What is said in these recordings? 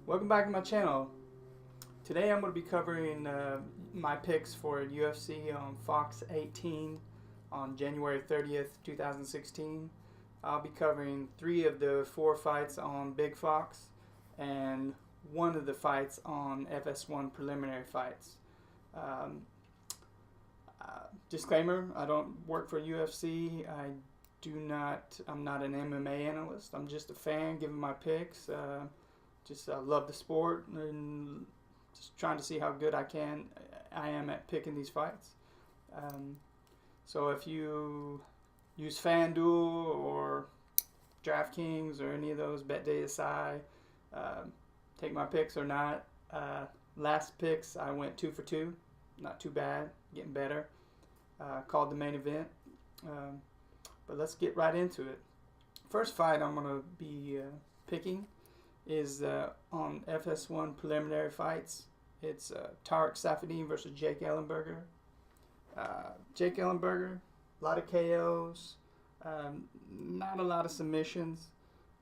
Welcome back to my channel. Today I'm going to be covering my picks for UFC on Fox 18 on January 30th, 2016. I'll be covering 3 of the 4 fights on Big Fox and 1 of the fights on FS1 preliminary fights. Um, Disclaimer, I don't work for UFC. I'm not an MMA analyst. I'm just a fan giving my picks. Just love the sport and just trying to see how good I am at picking these fights. So if you use FanDuel or DraftKings or any of those, BetDSI, take my picks or not. Last picks I went 2 for 2, not too bad, getting better. Called the main event, but let's get right into it. First fight I'm going to be picking is on FS1 preliminary fights. It's Tarek Saffiedine versus Jake Ellenberger. Jake Ellenberger, a lot of KOs, not a lot of submissions,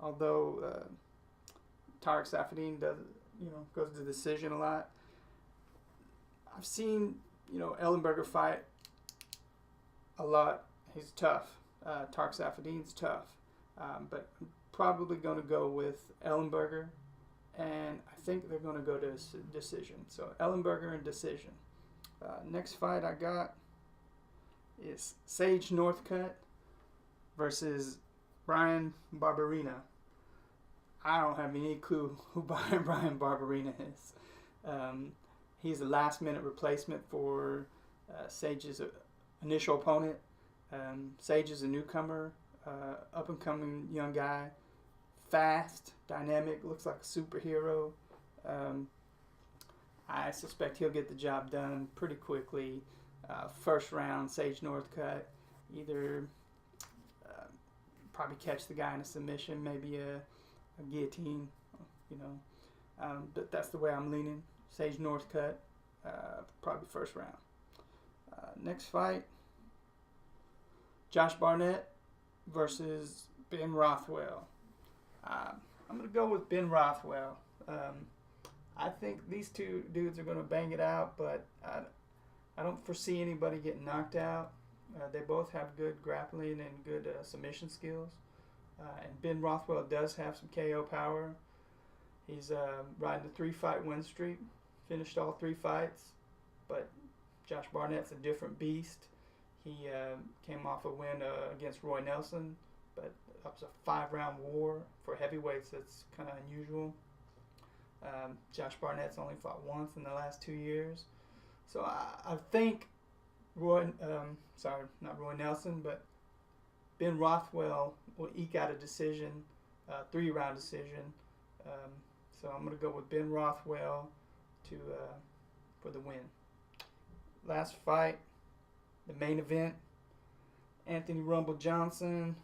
although Tarek Saffiedine goes to decision a lot. I've seen Ellenberger fight a lot. He's tough. Tarek Saffiedine's tough, but I'm probably going to go with Ellenberger, and I think they're going to go to decision. So Ellenberger and decision. Next fight I got is Sage Northcutt versus Bryan Barberena. I don't have any clue who Bryan Barberena is. He's a last-minute replacement for Sage's initial opponent. Sage is a newcomer, up-and-coming young guy, fast, dynamic, looks like a superhero. I suspect he'll get the job done pretty quickly. First round, Sage Northcutt, either probably catch the guy in a submission, maybe a guillotine, but that's the way I'm leaning. Sage Northcutt, probably first round. Next fight, Josh Barnett versus Ben Rothwell. I'm going to go with Ben Rothwell. I think these two dudes are going to bang it out, but I don't foresee anybody getting knocked out. They both have good grappling and good submission skills. And Ben Rothwell does have some KO power. He's riding a 3-fight win streak, finished all 3 fights, but Josh Barnett's a different beast. He came off a win against Roy Nelson, but that was a 5-round war for heavyweights. That's kind of unusual. Josh Barnett's only fought once in the last 2 years. So I think not Roy Nelson, but Ben Rothwell will eke out a decision, 3-round decision. So I'm going to go with Ben Rothwell for the win. Last fight, the main event, Anthony Rumble Johnson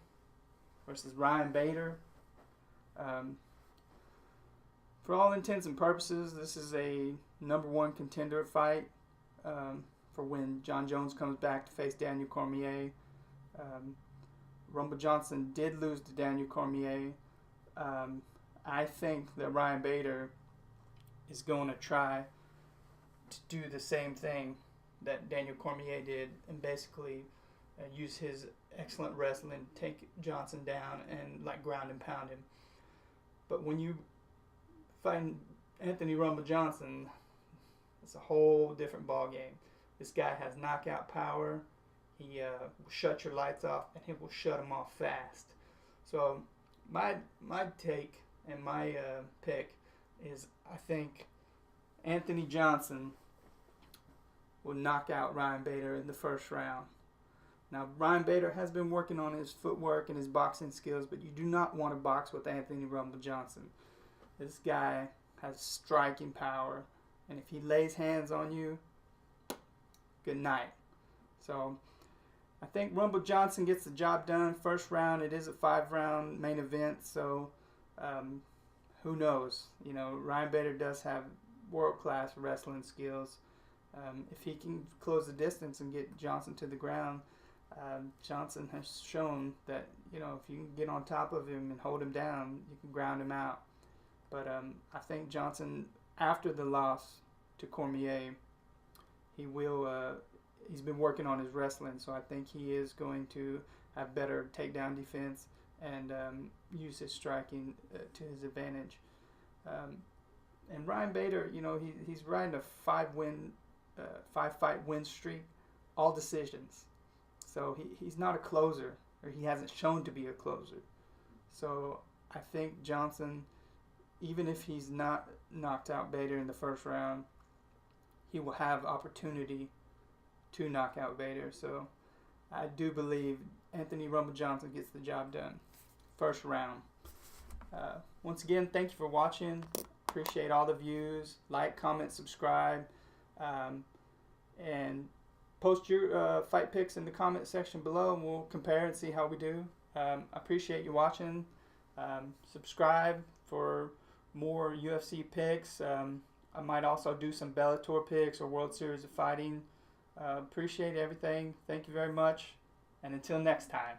versus Ryan Bader. For all intents and purposes, this is a #1 contender fight for when John Jones comes back to face Daniel Cormier. Rumble Johnson did lose to Daniel Cormier. I think that Ryan Bader is going to try to do the same thing that Daniel Cormier did and basically use his excellent wrestling to take Johnson down and ground and pound him. But when you fight Anthony Rumble Johnson, it's a whole different ball game. This guy has knockout power. He will shut your lights off, and he will shut them off fast. So my take and my pick is I think Anthony Johnson will knock out Ryan Bader in the first round. Now, Ryan Bader has been working on his footwork and his boxing skills, but you do not want to box with Anthony Rumble Johnson. This guy has striking power, and if he lays hands on you, good night. So I think Rumble Johnson gets the job done. First round, it is a 5-round main event, so who knows? Ryan Bader does have world-class wrestling skills. If he can close the distance and get Johnson to the ground, Johnson has shown that if you can get on top of him and hold him down, you can ground him out. But I think Johnson, after the loss to Cormier, he will. He's been working on his wrestling, so I think he is going to have better takedown defense and use his striking to his advantage. And Ryan Bader, he's riding a five fight win streak, all decisions. So he's not a closer, or he hasn't shown to be a closer. So I think Johnson, even if he's not knocked out Bader in the first round, he will have opportunity to knock out Bader. So I do believe Anthony Rumble Johnson gets the job done. First round. Once again, thank you for watching. Appreciate all the views. Like, comment, subscribe. And post your fight picks in the comment section below, and we'll compare and see how we do. I appreciate you watching. Subscribe for more UFC picks. I might also do some Bellator picks or World Series of Fighting. Appreciate everything. Thank you very much. And until next time.